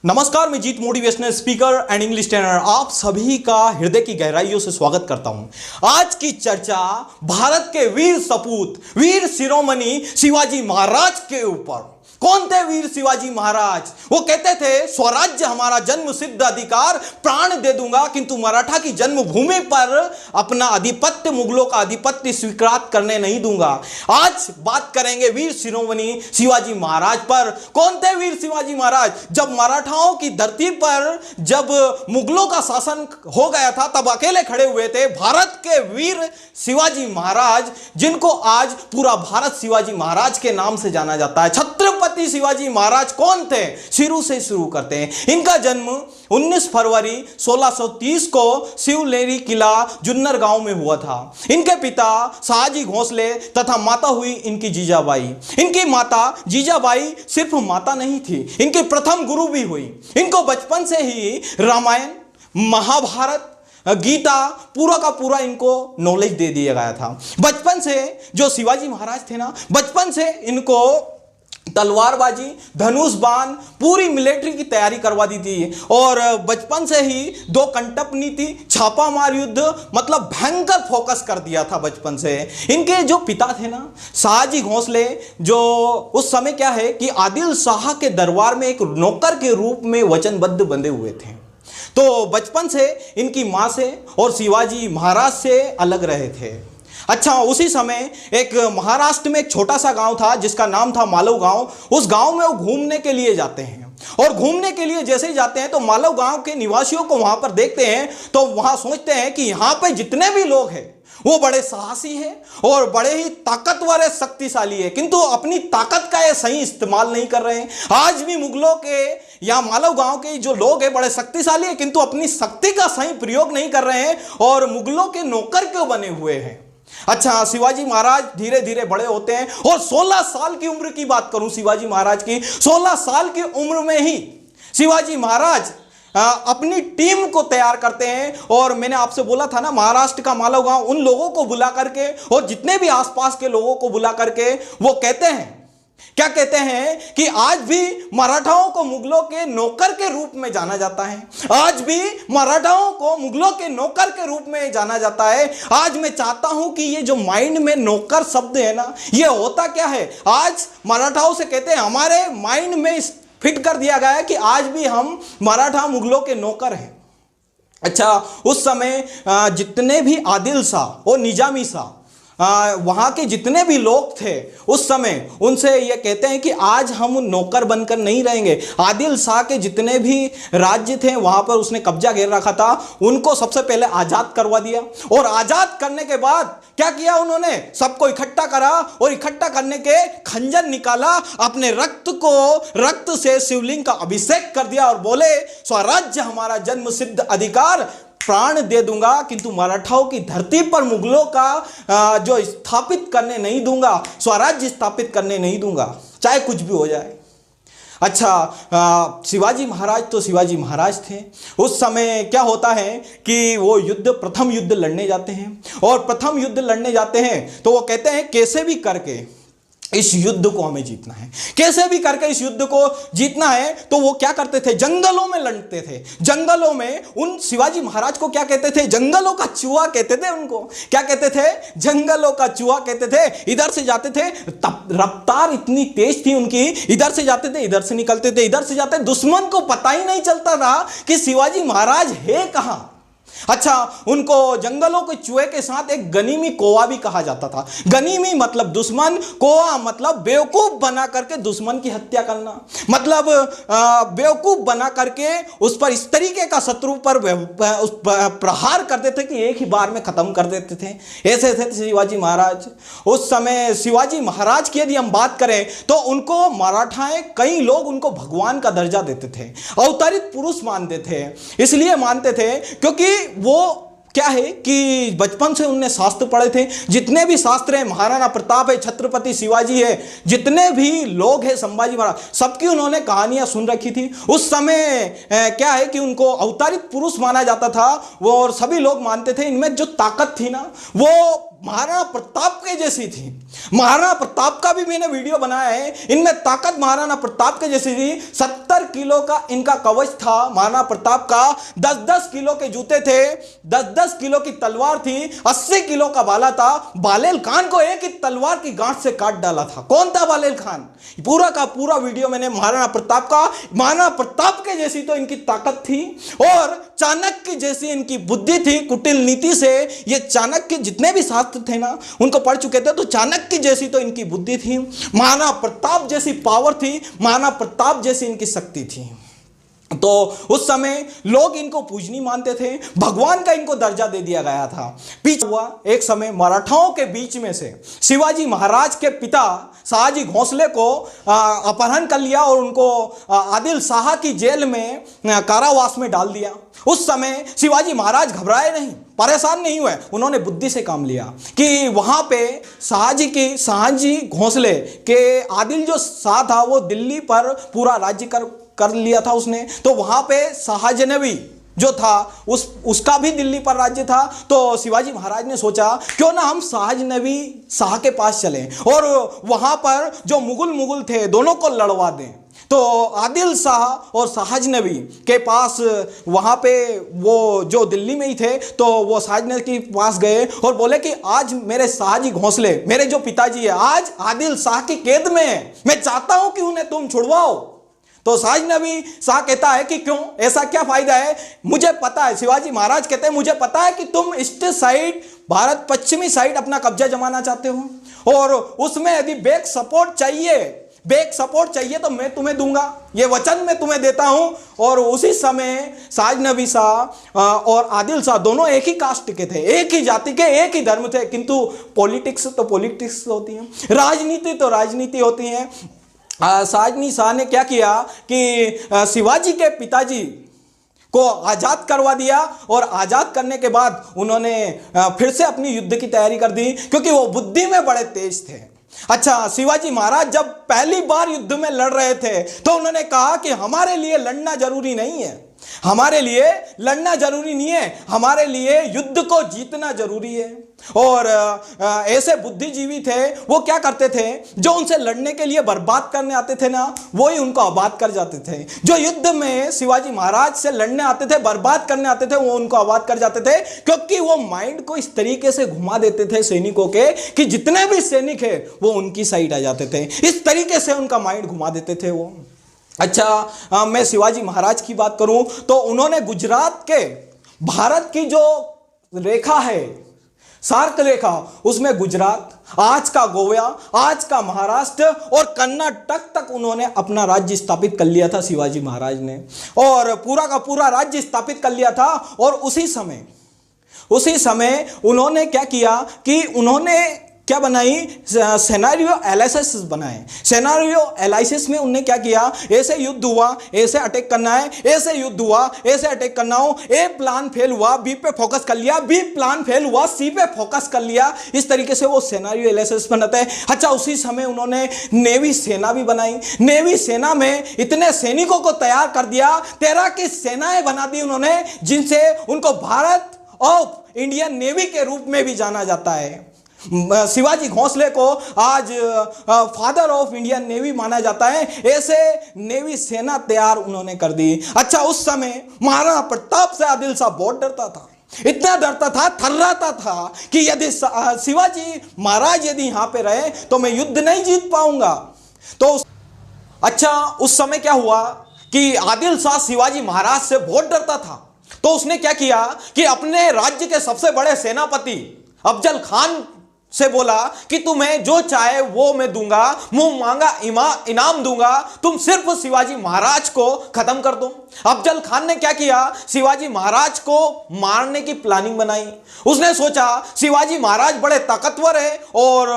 नमस्कार, मैं Jeet motivational speaker and English trainer आप सभी का हृदय की गहराइयों से स्वागत करता हूं। आज की चर्चा भारत के वीर सपूत, वीर शिरोमणि शिवाजी महाराज के ऊपर। कौन थे वीर शिवाजी महाराज? वो कहते थे स्वराज्य हमारा जन्म सिद्ध अधिकार, प्राण दे दूंगा किंतु मराठा की जन्मभूमि पर अपना आधिपत्य, मुगलों का आधिपत्य स्वीकार करने नहीं दूंगा। आज बात करेंगे वीर शिरोमणि शिवाजी महाराज पर। कौन थे वीर शिवाजी महाराज? जब मराठाओं की धरती पर जब मुगलों का शासन हो गया था तब अकेले खड़े हुए थे भारत के वीर शिवाजी महाराज, जिनको आज पूरा भारत शिवाजी महाराज के नाम से जाना जाता है। छत्रपति शिवाजी महाराज कौन थे? शुरू से शुरू करते हैं। इनका जन्म 19 फरवरी 1630 को शिवनेरी किला जुन्नर गांव में हुआ था। इनके पिता शाहजी भोसले तथा माता हुई इनकी जीजाबाई। इनकी माता जीजाबाई सिर्फ माता नहीं थी, इनकी प्रथम गुरु भी हुई। इनको बचपन से ही रामायण, महाभारत, गीता पूरा का पूरा इनको नॉलेज दे दिया गया था। बचपन से जो शिवाजी महाराज थे ना, बचपन से इनको तलवारबाजी, धनुष बाण, पूरी मिलिट्री की तैयारी करवा दी थी। और बचपन से ही दो कंटक नीति, छापामार युद्ध, मतलब भयंकर फोकस कर दिया था बचपन से। इनके जो पिता थे ना, शाहजी भोसले, जो उस समय क्या है कि आदिल शाह के दरबार में एक नौकर के रूप में वचनबद्ध बंधे हुए थे। तो बचपन से इनकी माँ से और शिवाजी महाराज से अलग रहे थे। अच्छा, उसी समय एक महाराष्ट्र में एक छोटा सा गांव था जिसका नाम था मालव गांव। उस गांव में वो घूमने के लिए जाते हैं और घूमने के लिए जैसे ही जाते हैं तो मालव गांव के निवासियों को वहां पर देखते हैं तो वहां सोचते हैं कि यहाँ पे जितने भी लोग हैं वो बड़े साहसी हैं और बड़े ही ताकतवर है, शक्तिशाली है, किंतु अपनी ताकत का ये सही इस्तेमाल नहीं कर रहे हैं। आज भी मुगलों के या मालव गांव के जो लोग हैं बड़े शक्तिशाली है किंतु अपनी शक्ति का सही प्रयोग नहीं कर रहे हैं और मुगलों के नौकर क्यों बने हुए हैं। अच्छा, शिवाजी महाराज धीरे धीरे बड़े होते हैं और 16 साल की उम्र की बात करूं शिवाजी महाराज की, 16 साल की उम्र में ही शिवाजी महाराज अपनी टीम को तैयार करते हैं। और मैंने आपसे बोला था ना, महाराष्ट्र का मालव गांव, उन लोगों को बुला करके और जितने भी आसपास के लोगों को बुला करके वो कहते हैं, क्या कहते हैं कि आज भी मराठाओं को मुगलों के नौकर के रूप में जाना जाता है। आज भी मराठाओं को मुगलों के नौकर के रूप में जाना जाता है। आज मैं चाहता हूं कि ये जो माइंड में नौकर शब्द है ना, ये होता क्या है? आज मराठाओं से कहते हैं हमारे माइंड में फिट कर दिया गया है कि आज भी हम मराठा मुगलों के नौकर हैं। अच्छा, उस समय जितने भी आदिल शाह और निजामी शाह, वहाँ के जितने भी लोग थे उस समय, उनसे ये कहते हैं कि आज हम नौकर बनकर नहीं रहेंगे। आदिल शाह के जितने भी राज्य थे वहाँ पर उसने कब्जा घेर रखा था, उनको सबसे पहले आज़ाद करवा दिया। और आज़ाद करने के बाद क्या किया उन्होंने? सबको इकट्ठा करा और इकट्ठा करने के खंजर निकाला, अपने रक्त से शिवलिंग का अभिषेक कर दिया और बोले स्वराज्य हमारा जन्म सिद्ध अधिकार, प्राण दे दूंगा किंतु मराठाओं की धरती पर मुगलों का जो स्थापित करने नहीं दूंगा, स्वराज्य स्थापित करने नहीं दूंगा, चाहे कुछ भी हो जाए। अच्छा, शिवाजी महाराज तो शिवाजी महाराज थे। उस समय क्या होता है कि वो प्रथम युद्ध लड़ने जाते हैं और प्रथम युद्ध लड़ने जाते हैं तो वो कहते हैं कैसे भी करके इस युद्ध को हमें जीतना है, कैसे भी करके इस युद्ध को जीतना है। तो वो क्या करते थे? जंगलों में लड़ते थे। जंगलों में उन शिवाजी महाराज को क्या कहते थे? जंगलों का चूहा कहते थे उनको। क्या कहते थे? जंगलों का चूहा कहते थे। इधर से जाते थे, रफ्तार इतनी तेज थी उनकी, इधर से जाते थे, इधर से निकलते थे, इधर से जाते, दुश्मन को पता ही नहीं चलता था कि शिवाजी महाराज है कहां। अच्छा, उनको जंगलों के चूहे के साथ एक गनीमी कौवा भी कहा जाता था। गनीमी मतलब दुश्मन, कौवा मतलब बेवकूफ बना करके दुश्मन की हत्या करना, मतलब बेवकूफ बना करके उस पर इस तरीके का शत्रु पर प्रहार कर देते कि एक ही बार में खत्म कर देते थे। ऐसे थे शिवाजी महाराज। उस समय शिवाजी महाराज की यदि हम बात करें तो उनको मराठाएं, कई लोग उनको भगवान का दर्जा देते थे, अवतरित पुरुष मानते थे। इसलिए मानते थे क्योंकि वो क्या है कि बचपन से उनने शास्त्र पढ़े थे। जितने भी शास्त्र हैं, महाराणा प्रताप है, छत्रपति शिवाजी है, जितने भी लोग हैं, संभाजी महाराज, सबकी उन्होंने कहानियां सुन रखी थी। उस समय क्या है कि उनको अवतारित पुरुष माना जाता था वो, और सभी लोग मानते थे इनमें जो ताकत थी ना वो महाराणा प्रताप के जैसी थी। महाराणा प्रताप का भी मैंने वीडियो बनाया है, इनमें ताकत महाराणा प्रताप के जैसी थी। 70 किलो का इनका कवच था महाराणा प्रताप का, 10-10 किलो के जूते थे, 10-10 किलो की तलवार थी, 80 किलो का भाला था। बालेल खान को एक ही तलवार की गांठ से काट डाला था। कौन था बालेल खान? पूरा का पूरा वीडियो मैंने महाराणा प्रताप का, महाराणा प्रताप के जैसी तो इनकी ताकत थी और चाणक्य जैसी इनकी बुद्धि थी। कुटिल नीति से ये चाणक्य जितने भी शास्त्र थे ना उनको पढ़ चुके थे, तो चाणक्य जैसी तो इनकी बुद्धि थी, महाराणा प्रताप जैसी पावर थी, महाराणा प्रताप जैसी इनकी शक्ति थी। तो उस समय लोग इनको पूजनीय मानते थे, भगवान का इनको दर्जा दे दिया गया था। पीछे हुआ एक समय मराठाओं के बीच में से शिवाजी महाराज के पिता शाहजी भोंसले को अपहरण कर लिया और उनको आदिल शाह की जेल में कारावास में डाल दिया। उस समय शिवाजी महाराज घबराए नहीं, परेशान नहीं हुए, उन्होंने बुद्धि से काम लिया कि वहां पे शाहजी भोंसले के आदिल जो शाह था वो दिल्ली पर पूरा राज्य कर लिया था उसने, तो वहां पे शाहजनवी जो था उसका भी दिल्ली पर राज्य था। तो शिवाजी महाराज ने सोचा क्यों ना हम शाहजनवी शाह के पास चलें और वहां पर जो मुगल थे दोनों को लड़वा दें। तो आदिल शाह और शाहजनवी के पास वहाँ पे वो जो दिल्ली में ही थे, तो वो शाहजनवी के पास गए और बोले कि आज मेरे शाहजी भोंसले, मेरे जो पिताजी है, आज आदिल शाह की कैद में है, मैं चाहता हूं कि उन्हें तुम छुड़वाओ। तो शाहजनवी शाह कहता है कि क्यों, ऐसा क्या फायदा है? मुझे पता है, शिवाजी महाराज कहते हैं मुझे पता है कि तुम ईस्ट साइड, भारत पश्चिमी साइड अपना कब्जा जमाना चाहते हो और उसमें यदि बैक सपोर्ट चाहिए तो मैं तुम्हें दूंगा, ये वचन मैं तुम्हें देता हूं। और उसी समय शाहजनवी शाह और आदिल शाह दोनों एक ही कास्ट के थे, एक ही जाति के, एक ही धर्म थे, किंतु पॉलिटिक्स होती है, राजनीति तो राजनीति होती है। शाहजनी शाह ने क्या किया कि शिवाजी के पिताजी को आज़ाद करवा दिया और आज़ाद करने के बाद उन्होंने फिर से अपनी युद्ध की तैयारी कर दी, क्योंकि वो बुद्धि में बड़े तेज थे। अच्छा, शिवाजी महाराज जब पहली बार युद्ध में लड़ रहे थे तो उन्होंने कहा कि हमारे लिए लड़ना जरूरी नहीं है, हमारे लिए लड़ना जरूरी नहीं है, हमारे लिए युद्ध को जीतना जरूरी है। और ऐसे बुद्धिजीवी थे, वो क्या करते थे, जो उनसे लड़ने के लिए बर्बाद करने आते थे ना, वो ही उनको आबाद कर जाते थे। जो युद्ध में शिवाजी महाराज से लड़ने आते थे, बर्बाद करने आते थे, वो उनको आबाद कर जाते थे, क्योंकि वो माइंड को इस तरीके से घुमा देते थे सैनिकों के कि जितने भी सैनिक है वो उनकी साइड आ जाते थे। इस तरीके से उनका माइंड घुमा देते थे वो। अच्छा, मैं शिवाजी महाराज की बात करूं तो उन्होंने गुजरात के भारत की जो रेखा है, सार्क रेखा, उसमें गुजरात, आज का गोवा, आज का महाराष्ट्र और कर्नाटक तक उन्होंने अपना राज्य स्थापित कर लिया था शिवाजी महाराज ने, और पूरा का पूरा राज्य स्थापित कर लिया था। और उसी समय उन्होंने क्या किया कि उन्होंने क्या बनाई, सिनेरियो एनालिसिस बनाए। सिनेरियो एनालिसिस में उन्होंने क्या किया, ऐसे युद्ध हुआ, ऐसे अटैक करना है, ऐसे युद्ध हुआ, ऐसे अटैक करना हो, ए प्लान फेल हुआ, बी पे फोकस कर लिया, बी प्लान फेल हुआ, सी पे फोकस कर लिया। इस तरीके से वो सिनेरियो एनालिसिस बनाते हैं। अच्छा, उसी समय उन्होंने नेवी सेना भी बनाई। नेवी सेना में इतने सैनिकों को तैयार कर दिया, 13 की सेनाएं बना दी उन्होंने, जिनसे उनको भारत ऑफ इंडियन नेवी के रूप में भी जाना जाता है। शिवाजी भोंसले को आज फादर ऑफ इंडियन नेवी माना जाता है। ऐसे नेवी सेना तैयार उन्होंने कर दी। अच्छा, उस समय महाराणा प्रताप से आदिल शाह बहुत डरता था, इतना डरता था, थर्राता था कि यदि शिवाजी महाराज यदि यहां पे रहे तो मैं युद्ध नहीं जीत पाऊंगा। तो अच्छा, उस समय क्या हुआ कि आदिल शाह शिवाजी महाराज से बहुत डरता था, तो उसने क्या किया कि अपने राज्य के सबसे बड़े सेनापति अफजल खान से बोला कि तुम्हें जो चाहे वो मैं दूंगा, मुंह मांगा इनाम दूंगा, तुम सिर्फ शिवाजी महाराज को खत्म कर दो। अफजल खान ने क्या किया, शिवाजी महाराज को मारने की प्लानिंग बनाई। उसने सोचा शिवाजी महाराज बड़े ताकतवर है और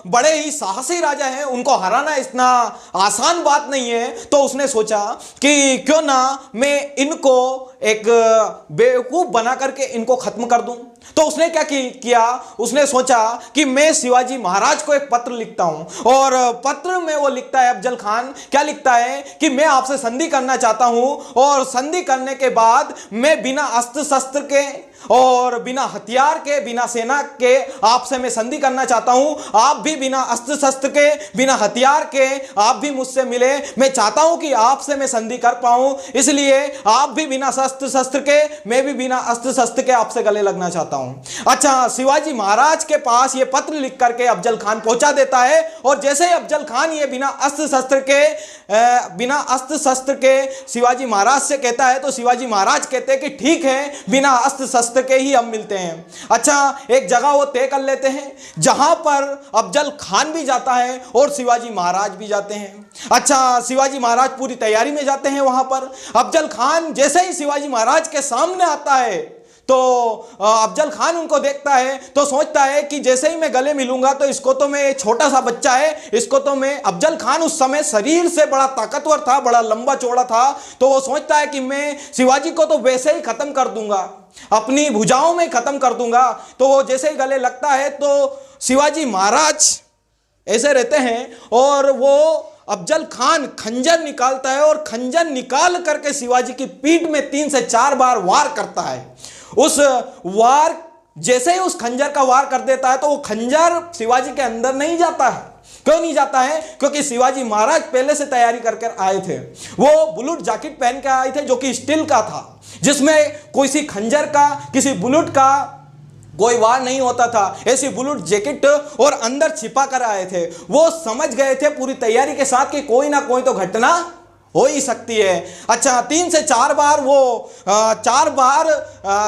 बड़े ही साहसी राजा हैं, उनको हराना इतना आसान बात नहीं है। तो उसने सोचा कि क्यों ना मैं इनको एक बेवकूफ बना करके इनको खत्म कर दूं। तो उसने क्या किया, उसने सोचा कि मैं शिवाजी महाराज को एक पत्र लिखता हूं, और पत्र में वो लिखता है, अफजल खान क्या लिखता है कि मैं आपसे संधि करना चाहता हूं, और संधि करने के बाद मैं बिना अस्त्र शस्त्र के और बिना हथियार के, बिना सेना के आपसे मैं संधि करना चाहता हूं। आप भी बिना अस्त्र शस्त्र के, बिना हथियार के आप भी मुझसे मिले। मैं चाहता हूं कि आपसे मैं संधि कर पाऊं, इसलिए आप भी बिना अस्त्र शस्त्र के, मैं भी बिना अस्त्र शस्त्र के आपसे गले लगना चाहता हूं। अच्छा, शिवाजी महाराज के पास यह पत्र लिख करके अफजल खान पहुंचा देता है, और जैसे ही अफजल खान ये बिना अस्त्र शस्त्र के शिवाजी महाराज से कहता है, तो शिवाजी महाराज कहते हैं कि ठीक है, बिना अस्त्र शस्त्र के ही हम मिलते हैं। अच्छा, एक जगह वो तय कर लेते हैं जहां पर अफजल खान भी जाता है और शिवाजी महाराज भी जाते हैं। अच्छा, शिवाजी महाराज पूरी तैयारी में जाते हैं वहां पर। अफजल खान जैसे ही शिवाजी महाराज के सामने आता है, तो अफजल खान उनको देखता है तो सोचता है कि जैसे ही मैं गले मिलूंगा तो इसको तो मैं, छोटा सा बच्चा है, इसको तो मैं, अफजल खान उस समय शरीर से बड़ा ताकतवर था, बड़ा लंबा चौड़ा था, तो वो सोचता है कि मैं शिवाजी को तो वैसे ही खत्म कर दूंगा, अपनी भुजाओं में खत्म कर दूंगा। तो वो जैसे ही गले लगता है तो शिवाजी महाराज ऐसे रहते हैं, और वो अफजल खान खंजर निकालता है, और खंजर निकाल करके शिवाजी की पीठ में 3 से 4 बार वार करता है। उस वार, जैसे ही उस खंजर का वार कर देता है, तो वो खंजर शिवाजी के अंदर नहीं जाता है। क्यों नहीं जाता है? क्योंकि शिवाजी महाराज पहले से तैयारी करके आए थे। वो बुलेट जैकेट पहन के आए थे जो कि स्टील का था, जिसमें किसी खंजर का, किसी बुलेट का कोई वार नहीं होता था। ऐसी बुलेट जैकेट और अंदर छिपा कर आए थे। वो समझ गए थे पूरी तैयारी के साथ कि कोई ना कोई तो घटना हो ही सकती है। अच्छा, 3 से 4 बार वो 4 बार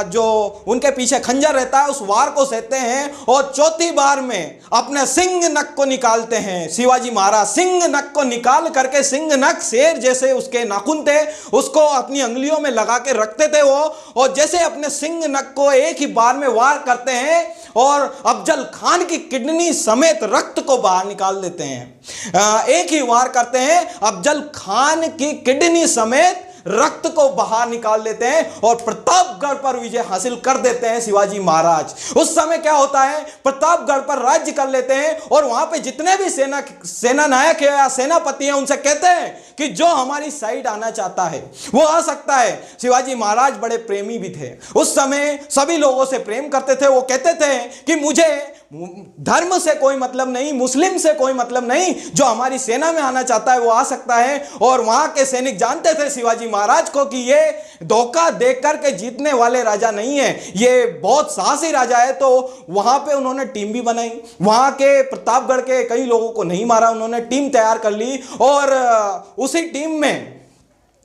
जो उनके पीछे खंजर रहता है उस वार को सहते हैं, और चौथी बार में अपने सिंह नख को निकालते हैं। शिवाजी महाराज सिंह नख को निकाल करके, सिंह नख शेर जैसे उसके नाखून थे, उसको अपनी अंगुलियों में लगा के रखते थे वो, और जैसे अपने सिंह नख को एक ही बार में वार करते हैं और अफजल खान की किडनी समेत रक्त को बाहर निकाल देते हैं। एक ही वार करते हैं, अफजल खान की किडनी समेत रक्त को बाहर निकाल देते हैं और प्रतापगढ़ पर विजय हासिल कर देते हैं शिवाजी महाराज। उस समय क्या होता है, प्रतापगढ़ पर राज्य कर लेते हैं, और वहां पे जितने भी सेना नायक है या सेनापति हैं, उनसे कहते हैं कि जो हमारी साइड आना चाहता है वो आ सकता है। शिवाजी महाराज बड़े प्रेमी भी थे, उस समय सभी लोगों से प्रेम करते थे। वो कहते थे कि मुझे धर्म से कोई मतलब नहीं, मुस्लिम से कोई मतलब नहीं, जो हमारी सेना में आना चाहता है वो आ सकता है। और वहां के सैनिक जानते थे शिवाजी महाराज को कि ये धोखा देकर के जीतने वाले राजा नहीं है, ये बहुत साहसी राजा है। तो वहां पे उन्होंने टीम भी बनाई, वहां के प्रतापगढ़ के कई लोगों को नहीं मारा, उन्होंने टीम तैयार कर ली, और उसी टीम में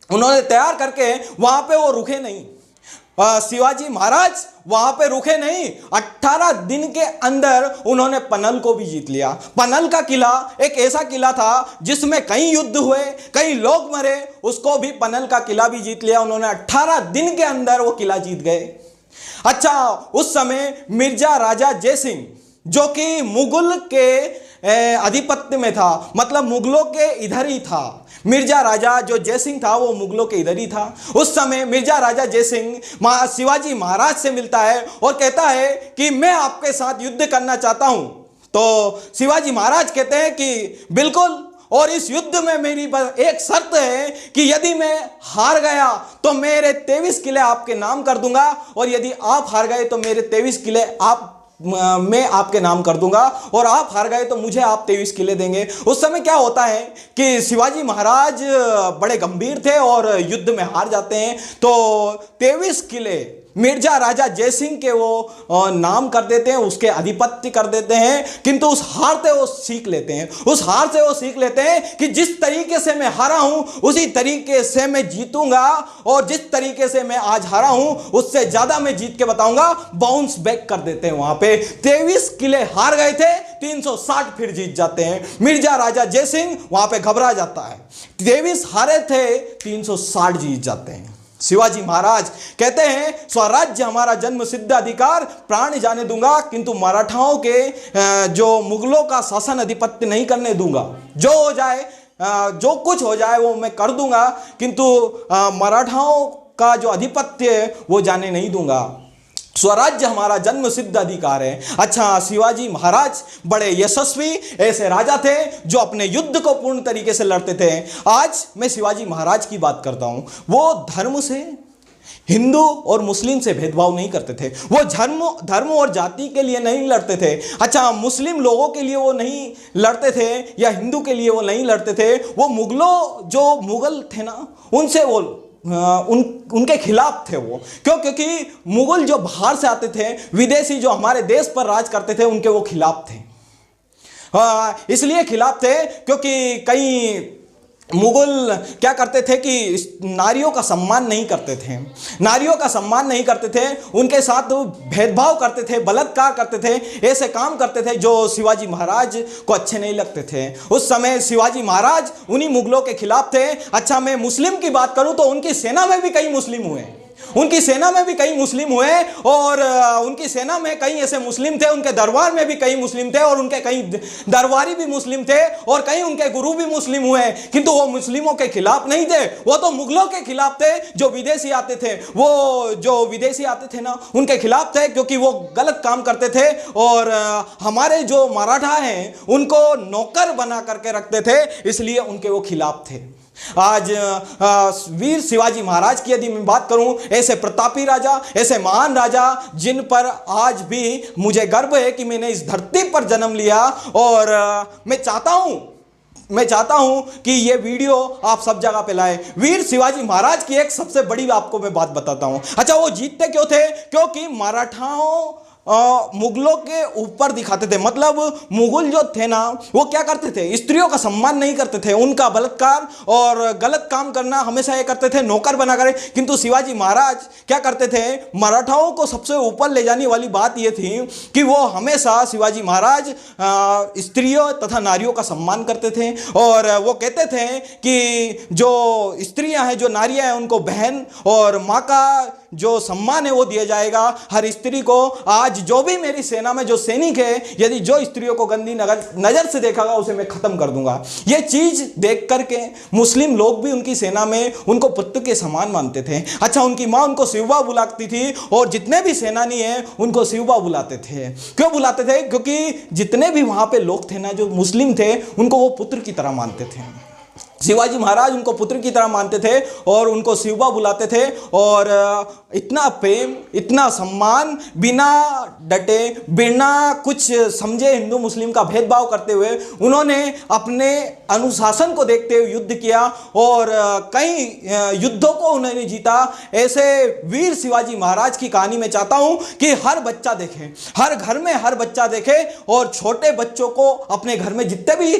उन्होंने तैयार करके वहां पे वो रुके नहीं। शिवाजी महाराज वहां पे रुके नहीं, 18 दिन के अंदर उन्होंने पनल को भी जीत लिया। पनल का किला एक ऐसा किला था जिसमें कई युद्ध हुए, कई लोग मरे, उसको भी, पनल का किला भी जीत लिया उन्होंने। 18 दिन के अंदर वो किला जीत गए। अच्छा, उस समय मिर्जा राजा जयसिंह, जो कि मुगल के आधिपत्य में था, मतलब मुगलों के इधर ही था। मिर्जा राजा जो जयसिंह था वो मुगलों के इधर ही था। उस समय मिर्जा राजा जयसिंह शिवाजी महाराज से मिलता है और कहता है कि मैं आपके साथ युद्ध करना चाहता हूं। तो शिवाजी महाराज कहते हैं कि बिल्कुल, और इस युद्ध में मेरी बस एक शर्त है कि यदि मैं हार गया तो मेरे 23 किले आपके नाम कर दूंगा, और यदि आप हार गए तो मेरे 23 किले मैं आपके नाम कर दूंगा, और आप हार गए तो मुझे आप 23 किले देंगे। उस समय क्या होता है कि शिवाजी महाराज बड़े गंभीर थे और युद्ध में हार जाते हैं, तो 23 किले मिर्जा राजा जयसिंह के वो नाम कर देते हैं, उसके अधिपत्य कर देते हैं। किंतु उस हार से वो सीख लेते हैं, उस हार से वो सीख लेते हैं कि जिस तरीके से मैं हारा हूं उसी तरीके से मैं जीतूंगा, और जिस तरीके से मैं आज हारा हूं उससे ज्यादा मैं जीत के बताऊंगा। बाउंस बैक कर देते हैं। वहां पे 23 किले हार गए थे, 360 फिर जीत जाते हैं। मिर्जा राजा जयसिंह वहां पे घबरा जाता है, 23 हारे थे, 360 जीत जाते हैं। शिवाजी महाराज कहते हैं, स्वराज्य हमारा जन्म सिद्ध अधिकार, प्राण जाने दूंगा किंतु मराठाओं के जो मुगलों का शासन अधिपत्य नहीं करने दूंगा। जो हो जाए, जो कुछ हो जाए वो मैं कर दूंगा, किंतु मराठाओं का जो अधिपत्य है वो जाने नहीं दूंगा। स्वराज्य हमारा जन्म सिद्ध अधिकार है। अच्छा, शिवाजी महाराज बड़े यशस्वी ऐसे राजा थे जो अपने युद्ध को पूर्ण तरीके से लड़ते थे। आज मैं शिवाजी महाराज की बात करता हूं। वो धर्म से, हिंदू और मुस्लिम से भेदभाव नहीं करते थे। वो धर्म और जाति के लिए नहीं लड़ते थे। अच्छा, मुस्लिम लोगों के लिए वो नहीं लड़ते थे या हिंदू के लिए वो नहीं लड़ते थे। वो मुगल थे ना, उनसे वो उनके खिलाफ थे वो। क्योंकि मुगल जो बाहर से आते थे, विदेशी जो हमारे देश पर राज करते थे, उनके वो खिलाफ थे। इसलिए खिलाफ थे क्योंकि कई मुगल क्या करते थे कि नारियों का सम्मान नहीं करते थे, नारियों का सम्मान नहीं करते थे, उनके साथ भेदभाव करते थे, बलात्कार करते थे, ऐसे काम करते थे जो शिवाजी महाराज को अच्छे नहीं लगते थे। उस समय शिवाजी महाराज उन्हीं मुगलों के खिलाफ थे। अच्छा, मैं मुस्लिम की बात करूं तो उनकी सेना में भी कई मुस्लिम हुए, उनकी सेना में भी कई मुस्लिम हुए, और उनकी सेना में कई ऐसे मुस्लिम थे, उनके दरबार में भी कई मुस्लिम थे, और उनके कई दरबारी भी मुस्लिम थे, और कई उनके गुरु भी मुस्लिम हुए। किंतु वो मुस्लिमों के खिलाफ नहीं थे, वो तो मुगलों के खिलाफ थे। जो विदेशी आते थे, वो जो विदेशी आते थे ना, उनके खिलाफ थे, क्योंकि वो गलत काम करते थे और हमारे जो मराठा हैं उनको नौकर बना करके रखते थे, इसलिए उनके वो खिलाफ थे। आज वीर शिवाजी महाराज की यदि मैं बात करूं, ऐसे प्रतापी राजा, ऐसे महान राजा जिन पर आज भी मुझे गर्व है कि मैंने इस धरती पर जन्म लिया। और मैं चाहता हूं कि ये वीडियो आप सब जगह पे लाए। वीर शिवाजी महाराज की एक सबसे बड़ी आपको मैं बात बताता हूं। अच्छा, वो जीतते क्यों थे? क्योंकि मराठाओं मुगलों के ऊपर दिखाते थे। मतलब मुगल जो थे ना, वो क्या करते थे, स्त्रियों का सम्मान नहीं करते थे, उनका बलात्कार और गलत काम करना हमेशा ये करते थे, नौकर बना कर। किंतु शिवाजी महाराज क्या करते थे, मराठाओं को सबसे ऊपर ले जाने वाली बात ये थी कि वो हमेशा शिवाजी महाराज स्त्रियों तथा नारियों का सम्मान करते थे। और वो कहते थे कि जो स्त्रियां हैं, जो नारियां हैं, उनको बहन और माँ का जो सम्मान है वो दिया जाएगा हर स्त्री को। आज जो भी मेरी सेना में जो सैनिक है, यदि जो स्त्रियों को गंदी नजर से देखेगा, उसे मैं खत्म कर दूंगा। ये चीज देख करके मुस्लिम लोग भी उनकी सेना में उनको पुत्र के समान मानते थे। अच्छा, उनकी मां उनको शिवबा बुलाती थी, और जितने भी सेनानी हैं उनको शिवबा बुलाते थे। क्यों बुलाते थे? क्योंकि जितने भी वहां पे लोग थे ना, जो मुस्लिम थे, उनको वो पुत्र की तरह मानते थे। शिवाजी महाराज उनको पुत्र की तरह मानते थे और उनको शिवबा बुलाते थे। और इतना प्रेम, इतना सम्मान, बिना डटे, बिना कुछ समझे हिंदू मुस्लिम का भेदभाव करते हुए उन्होंने अपने अनुशासन को देखते हुए युद्ध किया, और कई युद्धों को उन्होंने जीता। ऐसे वीर शिवाजी महाराज की कहानी मैं चाहता हूं कि हर बच्चा देखे, हर घर में हर बच्चा देखे, और छोटे बच्चों को अपने घर में जितने भी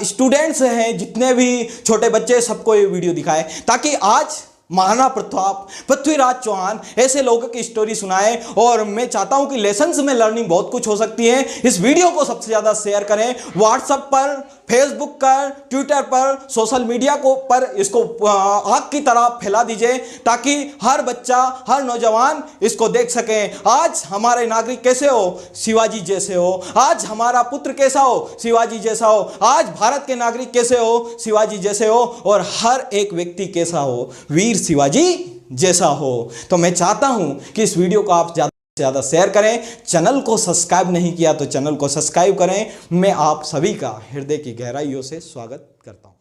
स्टूडेंट्स हैं, जितने भी छोटे बच्चे, सबको ये वीडियो दिखाए, ताकि आज महाराणा प्रताप, पृथ्वीराज चौहान ऐसे लोगों की स्टोरी सुनाए। और मैं चाहता हूं कि लेसन्स में लर्निंग बहुत कुछ हो सकती है। इस वीडियो को सबसे ज्यादा शेयर करें, व्हाट्सएप पर, फेसबुक पर, ट्विटर पर, सोशल मीडिया को पर इसको आग की तरह फैला दीजिए, ताकि हर बच्चा, हर नौजवान इसको देख सके। आज हमारे नागरिक कैसे हो? शिवाजी जैसे हो। आज हमारा पुत्र कैसा हो? शिवाजी जैसा हो। आज भारत के नागरिक कैसे हो? शिवाजी जैसे हो। और हर एक व्यक्ति कैसा हो? वीर शिवाजी जैसा हो। तो मैं चाहता हूं कि इस वीडियो को आप ज़्यादा शेयर करें। चैनल को सब्सक्राइब नहीं किया तो चैनल को सब्सक्राइब करें। मैं आप सभी का हृदय की गहराइयों से स्वागत करता हूं।